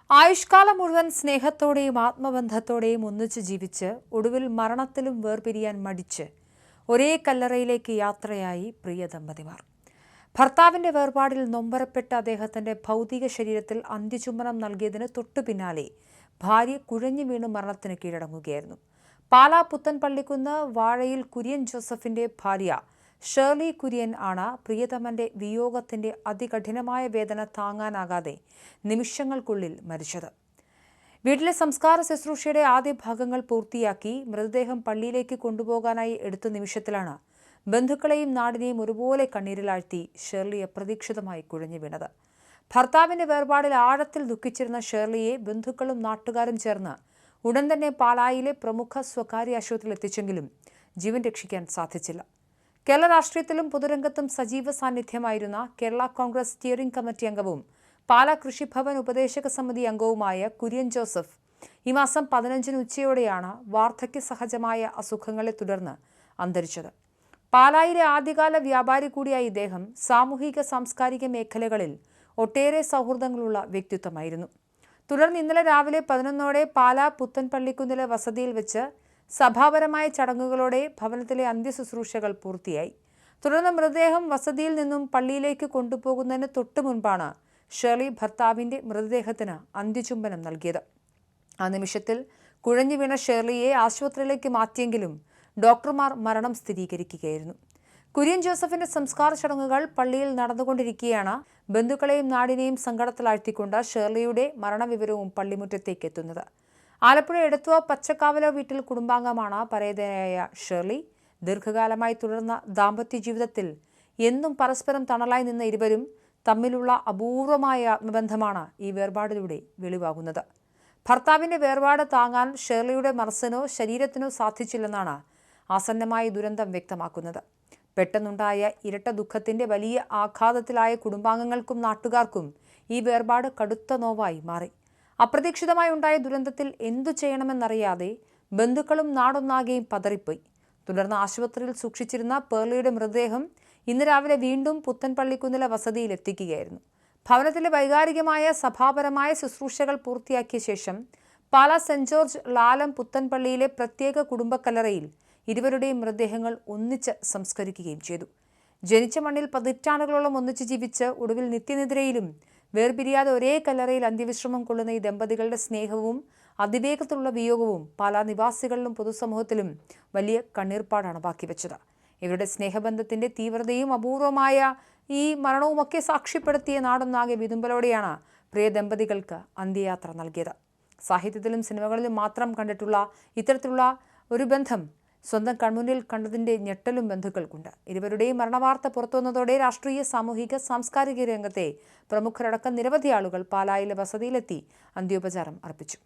ആയുഷ്കാലം മുഴുവൻ സ്നേഹത്തോടെയും ആത്മബന്ധത്തോടെയും ഒന്നിച്ച് ജീവിച്ച് ഒടുവിൽ മരണത്തിലും വേർപിരിയാൻ മടിച്ച് ഒരേ കല്ലറയിലേക്ക് യാത്രയായി പ്രിയ ദമ്പതിമാർ. ഭർത്താവിന്റെ വേർപാടിൽ നൊമ്പരപ്പെട്ട അദ്ദേഹത്തിന്റെ ഭൗതിക ശരീരത്തിൽ അന്ത്യചുംബനം നൽകിയതിന് തൊട്ടുപിന്നാലെ ഭാര്യ കുഴഞ്ഞു വീണു മരണത്തിന് കീഴടങ്ങുകയായിരുന്നു. പാലാ പുത്തൻപള്ളിക്കുന്ന് വാഴയിൽ കുര്യൻ ജോസഫിന്റെ ഭാര്യ ഷേർലി കുര്യൻ ആണ് പ്രിയതമന്റെ വിയോഗത്തിന്റെ അതികഠിനമായ വേദന താങ്ങാനാകാതെ നിമിഷങ്ങൾക്കുള്ളിൽ മരിച്ചത്. വീട്ടിലെ സംസ്കാര ശുശ്രൂഷയുടെ ആദ്യ ഭാഗങ്ങൾ പൂർത്തിയാക്കി മൃതദേഹം പള്ളിയിലേക്ക് കൊണ്ടുപോകാനായി എടുത്ത നിമിഷത്തിലാണ് ബന്ധുക്കളെയും നാടിനെയും ഒരുപോലെ കണ്ണീരിലാഴ്ത്തി ഷേർലി അപ്രതീക്ഷിതമായി കുഴഞ്ഞു വീണത്. ഭർത്താവിന്റെ വേർപാടിൽ ആഴത്തിൽ ദുഃഖിച്ചിരുന്ന ഷേർലിയെ ബന്ധുക്കളും നാട്ടുകാരും ചേർന്ന് ഉടൻ തന്നെ പാലായിലെ പ്രമുഖ സ്വകാര്യ ആശുപത്രിയിൽ എത്തിച്ചെങ്കിലും ജീവൻ രക്ഷിക്കാൻ സാധിച്ചില്ല. കേരള രാഷ്ട്രീയത്തിലും പൊതുരംഗത്തും സജീവ സാന്നിധ്യമായിരുന്ന കേരള കോൺഗ്രസ് സ്റ്റിയറിംഗ് കമ്മിറ്റി അംഗവും പാലാ കൃഷിഭവൻ ഉപദേശക സമിതി അംഗവുമായ കുര്യൻ ജോസഫ് ഈ മാസം 15 ഉച്ചയോടെയാണ് വാർദ്ധക്യ സഹജമായ അസുഖങ്ങളെ തുടർന്ന് അന്തരിച്ചത്. പാലായിലെ ആദ്യകാല വ്യാപാരി കൂടിയായ ഇദ്ദേഹം സാമൂഹിക സാംസ്കാരിക മേഖലകളിൽ ഒട്ടേറെ സൗഹൃദങ്ങളുള്ള വ്യക്തിത്വമായിരുന്നു. തുടർന്ന് ഇന്നലെ രാവിലെ 11ഓടെ പാലാ പുത്തൻപള്ളിക്കുന്നിലെ വസതിയിൽ വെച്ച് സഭാപരമായ ചടങ്ങുകളോടെ ഭവനത്തിലെ അന്ത്യശുശ്രൂഷകൾ പൂർത്തിയായി. തുടർന്ന് മൃതദേഹം വസതിയിൽ നിന്നും പള്ളിയിലേക്ക് കൊണ്ടുപോകുന്നതിന് തൊട്ടു മുൻപാണ് ഷേർലി ഭർത്താവിന്റെ മൃതദേഹത്തിന് അന്ത്യചുംബനം നൽകിയത്. ആ നിമിഷത്തിൽ കുഴഞ്ഞു വീണ ഷേർലിയെ ആശുപത്രിയിലേക്ക് മാറ്റിയെങ്കിലും ഡോക്ടർമാർ മരണം സ്ഥിരീകരിക്കുകയായിരുന്നു. കുര്യൻ ജോസഫിന്റെ സംസ്കാര ചടങ്ങുകൾ പള്ളിയിൽ നടന്നുകൊണ്ടിരിക്കെയാണ് ബന്ധുക്കളെയും നാടിനെയും സങ്കടത്തിലാഴ്ത്തിക്കൊണ്ട് ഷേർലിയുടെ മരണവിവരവും പള്ളിമുറ്റത്തേക്ക് എത്തുന്നത്. ആലപ്പുഴ എടത്തുവ പച്ചക്കാവലോ വീട്ടിൽ കുടുംബാംഗമാണ് പരേതയായ ഷേർലി. ദീർഘകാലമായി തുടർന്ന ദാമ്പത്യ ജീവിതത്തിൽ എന്നും പരസ്പരം തണലായി നിന്ന ഇരുവരും തമ്മിലുള്ള അപൂർവമായ ആത്മബന്ധമാണ് ഈ വേർപാടിലൂടെ വെളിവാകുന്നത്. ഭർത്താവിന്റെ വേർപാട് താങ്ങാൻ ഷേർലിയുടെ മനസ്സിനോ ശരീരത്തിനോ സാധിച്ചില്ലെന്നാണ് ആസന്നമായ ദുരന്തം വ്യക്തമാക്കുന്നത്. പെട്ടെന്നുണ്ടായ ഇരട്ട ദുഃഖത്തിന്റെ വലിയ ആഘാതത്തിലായ കുടുംബാംഗങ്ങൾക്കും നാട്ടുകാർക്കും ഈ വേർപാട് കടുത്ത നോവായി മാറി. അപ്രതീക്ഷിതമായി ഉണ്ടായ ദുരന്തത്തിൽ എന്തു ചെയ്യണമെന്നറിയാതെ ബന്ധുക്കളും നാടൊന്നാകെയും പതറിപ്പോയി. തുടർന്ന് ആശുപത്രിയിൽ സൂക്ഷിച്ചിരുന്ന പേർലിയുടെ മൃതദേഹം ഇന്ന് രാവിലെ വീണ്ടും പുത്തൻപള്ളിക്കുന്നിലെ വസതിയിൽ എത്തിക്കുകയായിരുന്നു. ഭവനത്തിലെ വൈകാരികമായ സഭാപരമായ ശുശ്രൂഷകൾ പൂർത്തിയാക്കിയ ശേഷം പാലാ സെന്റ് ജോർജ് ലാലം പുത്തൻപള്ളിയിലെ പ്രത്യേക കുടുംബക്കല്ലറയിൽ ഇരുവരുടെയും മൃതദേഹങ്ങൾ ഒന്നിച്ച് സംസ്കരിക്കുകയും ചെയ്തു. ജനിച്ച മണ്ണിൽ പതിറ്റാണ്ടുകളോളം ഒന്നിച്ച് ജീവിച്ച് ഒടുവിൽ നിത്യനിദ്രയിലും വേർപിരിയാതെ ഒരേ കല്ലറയിൽ അന്ത്യവിശ്രമം കൊള്ളുന്ന ഈ ദമ്പതികളുടെ സ്നേഹവും അതിവേഗത്തിലുള്ള വിയോഗവും പാലാ നിവാസികളിലും പൊതുസമൂഹത്തിലും വലിയ കണ്ണീർപ്പാടാണ് ബാക്കിവെച്ചത്. ഇവരുടെ സ്നേഹബന്ധത്തിന്റെ തീവ്രതയും അപൂർവമായ ഈ മരണവുമൊക്കെ സാക്ഷ്യപ്പെടുത്തിയ നാടൊന്നാകെ വിതുമ്പലോടെയാണ് പ്രിയ ദമ്പതികൾക്ക് അന്ത്യയാത്ര നൽകിയത്. സാഹിത്യത്തിലും സിനിമകളിലും മാത്രം കണ്ടിട്ടുള്ള ഇത്തരത്തിലുള്ള ഒരു ബന്ധം സ്വന്തം കൺമുന്നിൽ കണ്ടതിന്റെ ഞെട്ടലും ബന്ധുക്കൾക്കുണ്ട്. ഇരുവരുടെയും മരണവാർത്ത പുറത്തുവന്നതോടെ രാഷ്ട്രീയ, സാമൂഹിക, സാംസ്കാരിക രംഗത്തെ പ്രമുഖരടക്കം നിരവധി ആളുകൾ പാലായിലെ വസതിയിലെത്തി അന്ത്യോപചാരം അർപ്പിച്ചു.